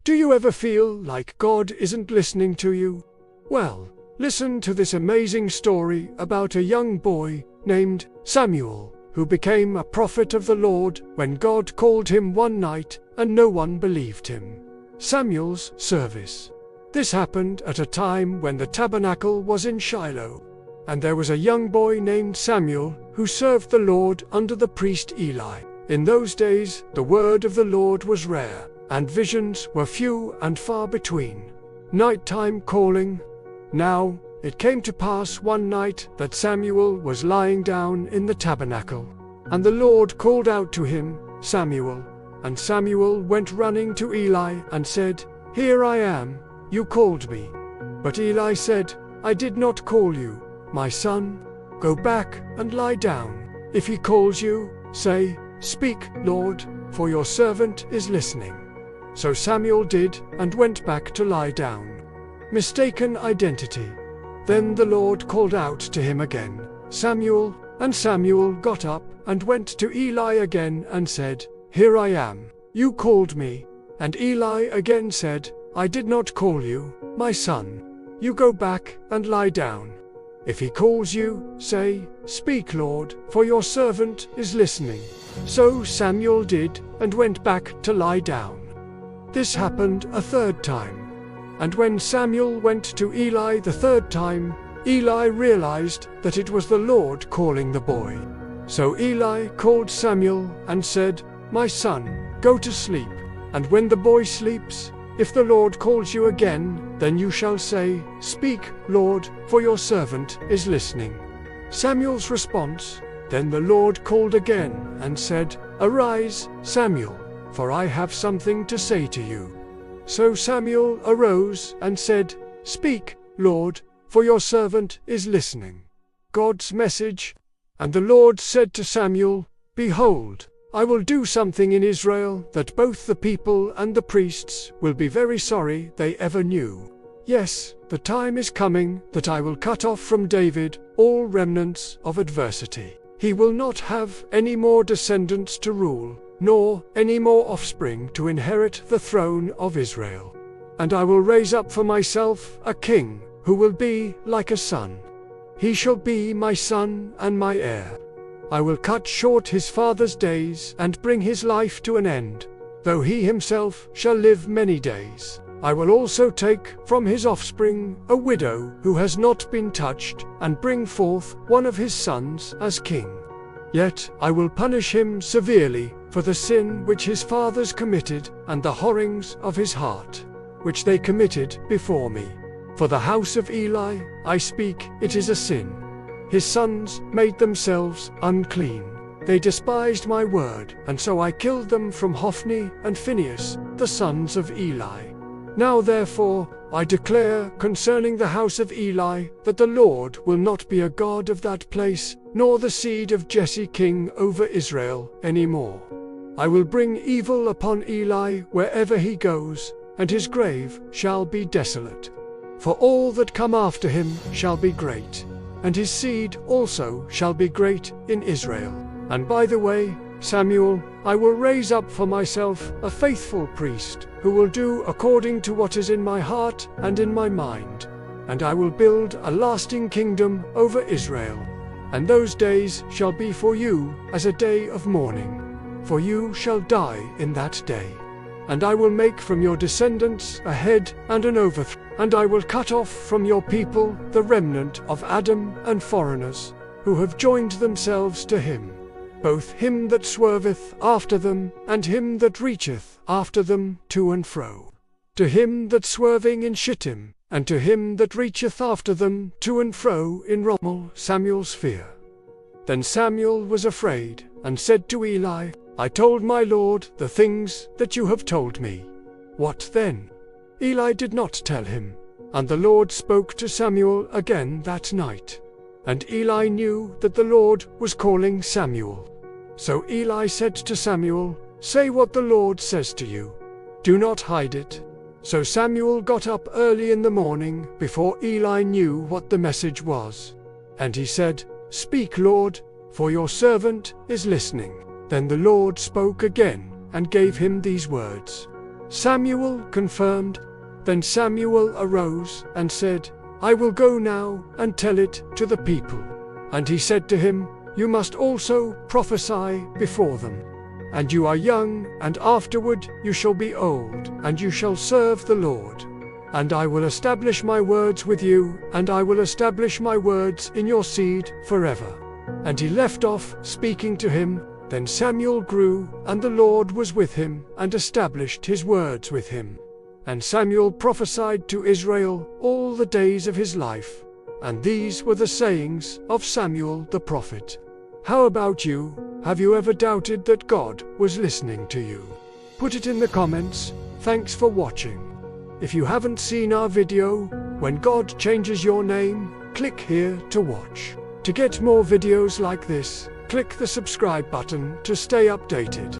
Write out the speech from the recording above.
Do you ever feel like God isn't listening to you? Well, listen to this amazing story about a young boy named Samuel, who became a prophet of the Lord when God called him one night and no one believed him. Samuel's service. This happened at a time when the tabernacle was in Shiloh, and there was a young boy named Samuel who served the Lord under the priest Eli. In those days, the word of the Lord was rare, and visions were few and far between. Nighttime calling. Now, it came to pass one night that Samuel was lying down in the tabernacle, and the Lord called out to him, Samuel. And Samuel went running to Eli and said, Here I am, you called me. But Eli said, I did not call you, my son. Go back and lie down. If he calls you, say, Speak, Lord, for your servant is listening. So Samuel did and went back to lie down. Mistaken identity. Then the Lord called out to him again, Samuel, and Samuel got up and went to Eli again and said, Here I am, you called me. And Eli again said, I did not call you, my son. You go back and lie down. If he calls you, say, Speak, Lord, for your servant is listening. So Samuel did and went back to lie down. This happened a third time. And when Samuel went to Eli the third time, Eli realized that it was the Lord calling the boy. So Eli called Samuel and said, My son, go to sleep. And when the boy sleeps, if the Lord calls you again, then you shall say, Speak, Lord, for your servant is listening. Samuel's response, Then the Lord called again and said, Arise, Samuel, for I have something to say to you. So Samuel arose and said, Speak, Lord, for your servant is listening. God's message. And the Lord said to Samuel, Behold, I will do something in Israel that both the people and the priests will be very sorry they ever knew. Yes, the time is coming that I will cut off from David all remnants of adversity. He will not have any more descendants to rule, nor any more offspring to inherit the throne of Israel. And I will raise up for myself a king, who will be like a son. He shall be my son and my heir. I will cut short his father's days and bring his life to an end, though he himself shall live many days. I will also take from his offspring a widow who has not been touched, and bring forth one of his sons as king. Yet I will punish him severely for the sin which his fathers committed, and the whorings of his heart, which they committed before me. For the house of Eli, I speak, it is a sin. His sons made themselves unclean. They despised my word, and so I killed them from Hophni and Phinehas, the sons of Eli. Now therefore, I declare concerning the house of Eli, that the Lord will not be a God of that place, nor the seed of Jesse king over Israel any more. I will bring evil upon Eli wherever he goes, and his grave shall be desolate. For all that come after him shall be great, and his seed also shall be great in Israel. And by the way, Samuel, I will raise up for myself a faithful priest, who will do according to what is in my heart and in my mind. And I will build a lasting kingdom over Israel. And those days shall be for you as a day of mourning, for you shall die in that day. And I will make from your descendants a head and an overthrow, and I will cut off from your people the remnant of Adam and foreigners, who have joined themselves to him, both him that swerveth after them, and him that reacheth after them to and fro. To him that swerving in Shittim, and to him that reacheth after them to and fro in Rommel, Samuel's fear. Then Samuel was afraid, and said to Eli, I told my Lord the things that you have told me. What then? Eli did not tell him, and the Lord spoke to Samuel again that night. And Eli knew that the Lord was calling Samuel. So Eli said to Samuel, Say what the Lord says to you. Do not hide it. So Samuel got up early in the morning before Eli knew what the message was. And he said, Speak, Lord, for your servant is listening. Then the Lord spoke again and gave him these words. Samuel confirmed. Then Samuel arose and said, I will go now and tell it to the people. And he said to him, You must also prophesy before them. And you are young, and afterward you shall be old, and you shall serve the Lord. And I will establish my words with you, and I will establish my words in your seed forever. And he left off speaking to him. Then Samuel grew, and the Lord was with him, and established his words with him. And Samuel prophesied to Israel all the days of his life. And these were the sayings of Samuel the prophet. How about you? Have you ever doubted that God was listening to you? Put it in the comments. Thanks for watching. If you haven't seen our video, When God Changes Your Name, click here to watch. To get more videos like this, click the subscribe button to stay updated.